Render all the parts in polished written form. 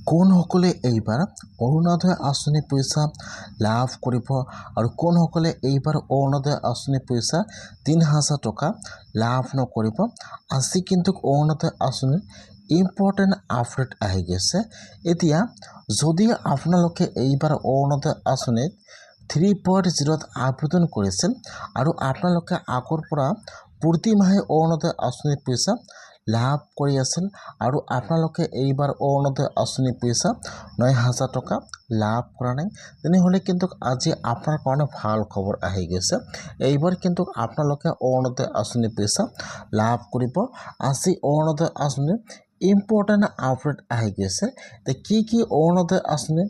কোনসকলে এইবাৰ অৰুণোদয় আঁচনি পইচা লাভ কৰিব আৰু কোনসকলে এইবাৰ অৰুণোদয় আঁচনি পইচা ৩,০০০ টকা লাভ নকৰিব। আজি কিন্তু অৰুণোদয় আঁচনিৰ ইম্পৰ্টেণ্ট আপডেট আহি গৈছে। এতিয়া যদি আপোনালোকে এইবাৰ অৰুণোদয় আঁচনিত 3.0ত আবেদন কৰিছিল আৰু আপোনালোকে আগৰ পৰা প্ৰতি মাহে অৰুণোদয় আঁচনিৰ পইচা লাভ কৰি আছিল আৰু আপোনালোকে এইবাৰ অৰুণোদয় আঁচনি পইচা ৯,০০০ টকা লাভ কৰা নাই, তেনেহ'লে কিন্তু আজি আপোনাৰ কাৰণে ভাল খবৰ আহি গৈছে। এইবাৰ কিন্তু আপোনালোকে অৰুণোদয় আঁচনি পইচা লাভ কৰিব। আজি অৰুণোদয় আঁচনিৰ ইম্পৰ্টেণ্ট আপডেট আহি গৈছে। কি অৰুণোদয় আঁচনিৰ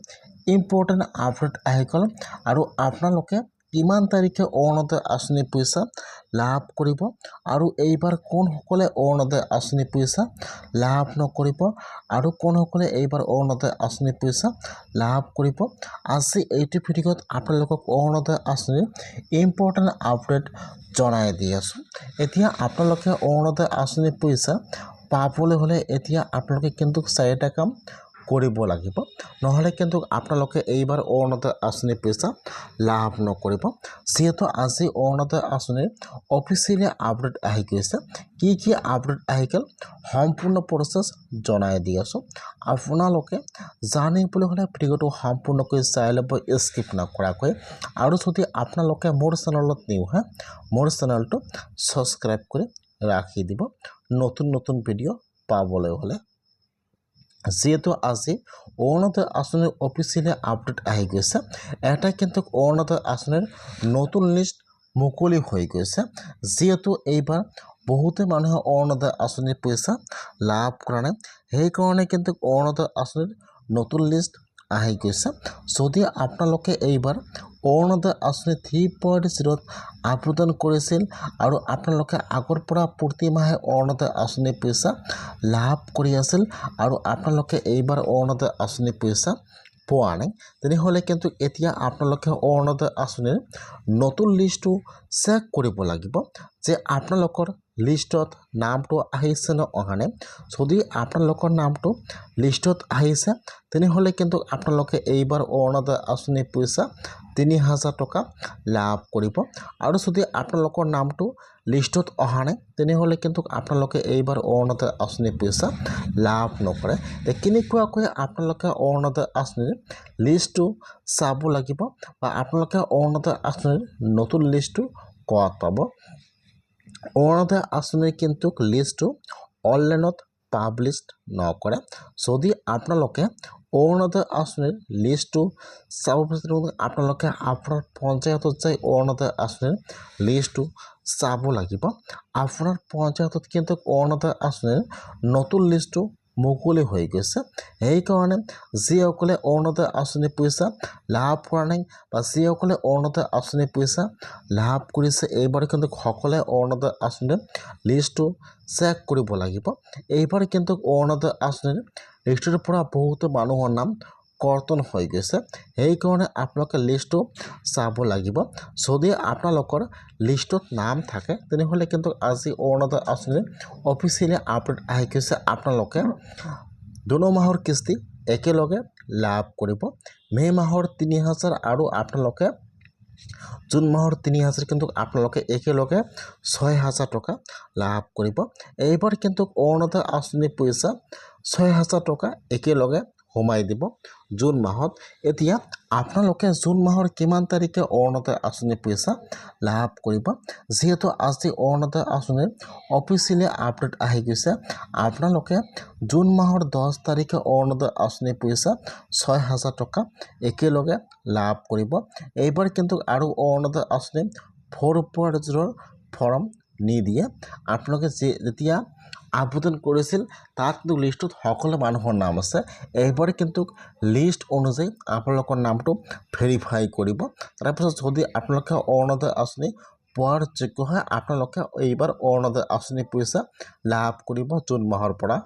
ইম্পৰ্টেণ্ট আপডেট আহি গ'ল আৰু আপোনালোকে কিমান তাৰিখে অৰুণোদয় আঁচনি পইচা লাভ কৰিব আৰু এইবাৰ কোনসকলে অৰুণোদয় আঁচনি পইচা লাভ নকৰিব আৰু কোনসকলে এইবাৰ অৰুণোদয় আঁচনি পইচা লাভ কৰিব। আজি এইটো ভিডিঅ'ত আপোনালোকক অৰুণোদয় আঁচনিৰ ইম্পৰ্টেণ্ট আপডেট জনাই দি আছোঁ। এতিয়া আপোনালোকে অৰুণোদয় আঁচনি পইচা পাবলৈ হ'লে এতিয়া আপোনালোকে কিন্তু 4টা কাম কৰিব লাগিব, নহ'লে কিন্তু আপোনালোকে এইবাৰ অৰুণোদয় আঁচনি পইচা লাভ নকৰিব। যিহেতু আজি অৰুণোদয় আঁচনিৰ অফিচিয়েলি আপডেট আহি গৈছে। কি আপডেট আহি গ'ল সম্পূৰ্ণ প্ৰচেছ জনাই দি আছোঁ। আপোনালোকে জানিবলৈ হ'লে ভিডিঅ'টো সম্পূৰ্ণকৈ চাই ল'ব, স্কিপ নকৰাকৈ। আৰু যদি আপোনালোকে মোৰ চেনেলত নিউ হয়, মোৰ চেনেলটো ছাবস্ক্ৰাইব কৰি ৰাখি দিব নতুন ভিডিঅ' পাবলৈ হ'লে। যিহেতু আজি অৰুণোদয় আঁচনিৰ অফিচিয়েলি আপডেট আহি গৈছে, এটা কিন্তু অৰুণোদয় আঁচনিৰ নতুন লিষ্ট মুকলি হৈ গৈছে। যিহেতু এইবাৰ বহুতে মানুহে অৰুণোদয় আঁচনিৰ পইচা লাভ কৰা নাই, সেইকাৰণে কিন্তু অৰুণোদয় আঁচনিৰ নতুন লিষ্ট আহি গৈছে। যদি আপোনালোকে এইবাৰ অৰুণোদয় আঁচনি 3.0ত আবেদন কৰিছিল আৰু আপোনালোকে আগৰ পৰা প্ৰতি মাহে অৰুণোদয় আঁচনি পইচা লাভ কৰি আছিল আৰু আপোনালোকে এইবাৰ অৰুণোদয় আঁচনি পইচা পোৱা নাই, তেনেহ'লে কিন্তু এতিয়া আপোনালোকে অৰুণোদয় আঁচনিৰ নতুন লিষ্টটো চেক কৰিব লাগিব যে আপোনালোকৰ লিষ্টত নামটো আহিছে নে অহা নাই। যদি আপোনালোকৰ নামটো লিষ্টত আহিছে, তেনেহ'লে কিন্তু আপোনালোকে এইবাৰ অৰুণোদয় আঁচনি পইচা ৩,০০০ টকা লাভ কৰিব। আৰু যদি আপোনালোকৰ নামটো লিষ্টত অহা নাই, তেনেহ'লে কিন্তু আপোনালোকে এইবাৰ অৰুণোদয় আঁচনি পইচা লাভ নকৰে। কেনেকুৱাকৈ আপোনালোকে অৰুণোদয় আঁচনিৰ লিষ্টটো চাব লাগিব বা আপোনালোকে অৰুণোদয় আঁচনিৰ নতুন লিষ্টটো ক'ত পাব। অৰুণোদয় আঁচনিৰ কিন্তু লিষ্টটো অনলাইনত পাব্লিছ নকৰে। যদি আপোনালোকে অৰুণোদয় আঁচনিৰ লিষ্টটো চাব বিচাৰে, আপোনালোকে আপোনাৰ পঞ্চায়তত যাই অৰুণোদয় আঁচনিৰ লিষ্টটো চাব লাগিব। আপোনাৰ পঞ্চায়তত কিন্তু অৰুণোদয় আঁচনিৰ নতুন লিষ্টটো মুকলি হৈ গৈছে। সেইকাৰণে যিসকলে অৰুণোদয় আঁচনি পইচা লাভ কৰা নাই বা যিসকলে অৰুণোদয় আঁচনি পইচা লাভ কৰিছে, এইবাৰ কিন্তু সকলোৱে অৰুণোদয় আঁচনিৰ লিষ্টটো চেক কৰিব লাগিব। এইবাৰ কিন্তু অৰুণোদয় আঁচনিৰ লিষ্টৰ পৰা বহুতো মানুহৰ নাম কৰ্তন হৈ গৈছে, সেইকাৰণে আপোনালোকে লিষ্টটো চাব লাগিব। যদি আপোনালোকৰ লিষ্টত নাম থাকে, তেনেহ'লে কিন্তু আজি অৰুণোদয় আঁচনিৰ অফিচিয়েলি আপডেট আহি গৈছে। আপোনালোকে 2 মাহৰ কিস্তি একেলগে লাভ কৰিব। মে' মাহৰ 3,০০০ আৰু আপোনালোকে জুন মাহৰ 3,০০০ কিন্তু আপোনালোকে একেলগে 6,০০০ টকা লাভ কৰিব। এইবাৰ কিন্তু অৰুণোদয় আঁচনি পইচা 6,০০০ টকা একেলগে সোমাই দিব জুন মাহত। এতিয়া আপোনালোকে জুন মাহৰ কিমান তাৰিখে অৰুণোদয় আঁচনি পইচা লাভ কৰিব। যিহেতু আজি অৰুণোদয় আঁচনিৰ অফিচিয়েলি আপডেট আহি গৈছে, আপোনালোকে জুন মাহৰ 10 তাৰিখে অৰুণোদয় আঁচনি পইচা 6,০০০ টকা একেলগে লাভ কৰিব। এইবাৰ কিন্তু আৰু অৰুণোদয় আঁচনি 4.0ৰ ফৰ্ম নিদিয়ে। আপোনালোকে যেতিয়া আবেদন কৰিছিল তাত কিন্তু লিষ্টত সকলো মানুহৰ নাম আছে। এইবাৰ কিন্তু লিষ্ট অনুযায়ী আপোনালোকৰ নামটো ভেৰিফাই কৰিব। তাৰপিছত যদি আপোনালোকে অৰুণোদয় আঁচনি পোৱাৰ যোগ্য হয়, আপোনালোকে এইবাৰ অৰুণোদয় আঁচনি পইচা লাভ কৰিব জুন মাহৰ পৰা।